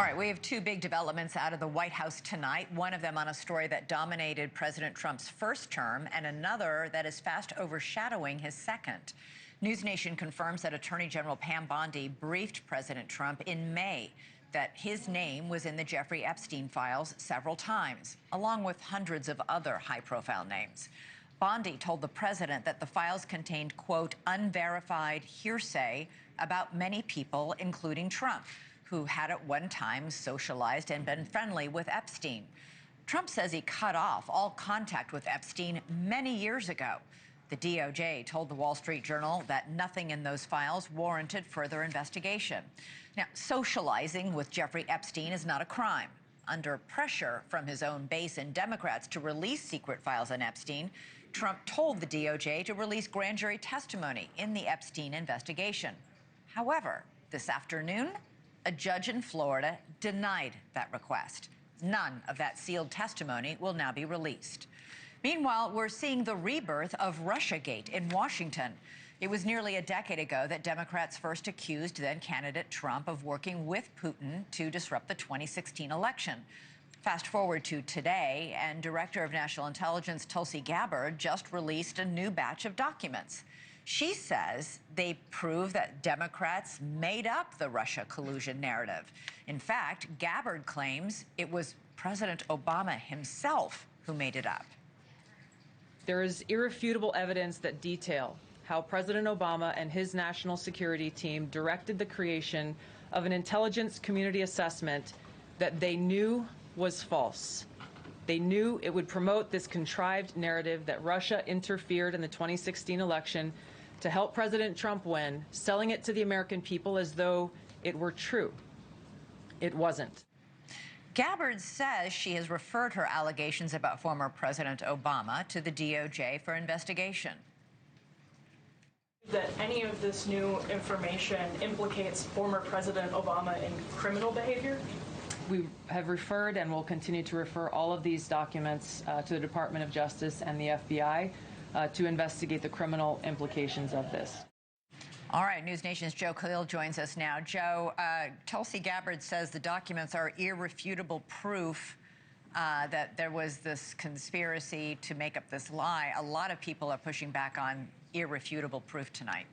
All right, we have two big developments out of the White House tonight. One of them on a story that dominated President Trump's first term, and another that is fast overshadowing his second. NewsNation confirms that Attorney General Pam Bondi briefed President Trump in May that his name was in the Jeffrey Epstein files several times, along with hundreds of other high-profile names. Bondi told the president that the files contained, quote, unverified hearsay about many people, including Trump, who had at one time socialized and been friendly with Epstein. Trump says he cut off all contact with Epstein many years ago. The DOJ told the Wall Street Journal that nothing in those files warranted further investigation. Now, socializing with Jeffrey Epstein is not a crime. Under pressure from his own base and Democrats to release secret files on Epstein, Trump told the DOJ to release grand jury testimony in the Epstein investigation. However, this afternoon, a judge in Florida denied that request. None of that sealed testimony will now be released. Meanwhile, we're seeing the rebirth of Russiagate in Washington. It was nearly a decade ago that Democrats first accused then-candidate Trump of working with Putin to disrupt the 2016 election. Fast forward to today, and Director of National Intelligence Tulsi Gabbard just released a new batch of documents. She says they prove that Democrats made up the Russia collusion narrative. In fact, Gabbard claims it was President Obama himself who made it up. There is irrefutable evidence that detail how President Obama and his national security team directed the creation of an intelligence community assessment that they knew was false. They knew it would promote this contrived narrative that Russia interfered in the 2016 election to help President Trump win, selling it to the American people as though it were true. It wasn't. Gabbard says she has referred her allegations about former President Obama to the DOJ for investigation. That any of this new information implicates former President Obama in criminal behavior? We have referred and will continue to refer all of these documents to the Department of Justice and the FBI to investigate the criminal implications of this. All right, NewsNation's Joe Khalil joins us now. Joe, Tulsi Gabbard says the documents are irrefutable proof that there was this conspiracy to make up this lie. A lot of people are pushing back on irrefutable proof tonight.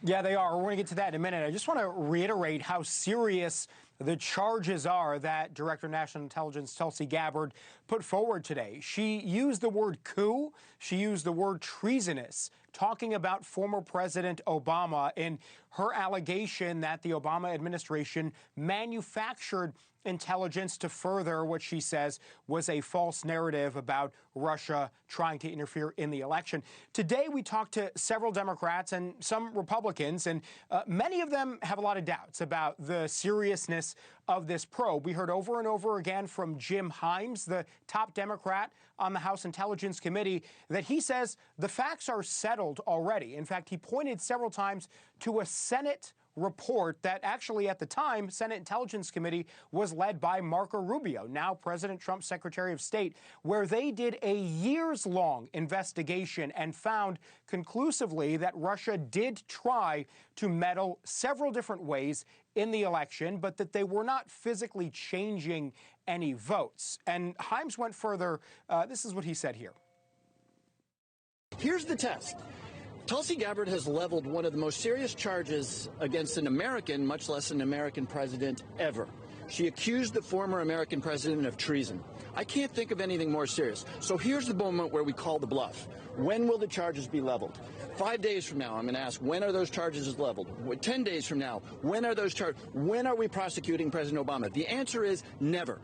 Yeah, they are. We're going to get to that in a minute. I just want to reiterate how serious the charges are that Director of National Intelligence Tulsi Gabbard put forward today. She used the word coup. She used the word treasonous, talking about former President Obama in her allegation that the Obama administration manufactured intelligence to further what she says was a false narrative about Russia trying to interfere in the election. Today, we talked to several Democrats and some Republicans, and many of them have a lot of doubts about the seriousness of this probe. We heard over and over again from Jim Himes, the top Democrat on the House Intelligence Committee, that he says the facts are settled already. In fact, he pointed several times to a Senate report that actually at the time, Senate Intelligence Committee was led by Marco Rubio, now President Trump's Secretary of State, where they did a years-long investigation and found conclusively that Russia did try to meddle several different ways in the election, but that they were not physically changing any votes. And Himes went further. This is what he said here. Here's the test. Tulsi Gabbard has leveled one of the most serious charges against an American, much less an American president, ever. She accused the former American president of treason. I can't think of anything more serious. So here's the moment where we call the bluff. When will the charges be leveled? 5 days from now, I'm going to ask, when are those charges leveled? 10 days from now, when are those charges? When are we prosecuting President Obama? The answer is never.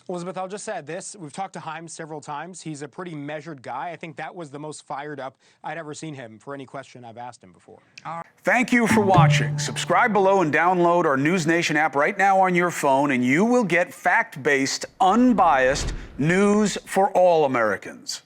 Elizabeth, I'll just add this. We've talked to Himes several times. He's a pretty measured guy. I think that was the most fired up I'd ever seen him for any question I've asked him before. Thank you for watching. Subscribe below and download our NewsNation app right now on your phone, and you will get fact-based, unbiased news for all Americans.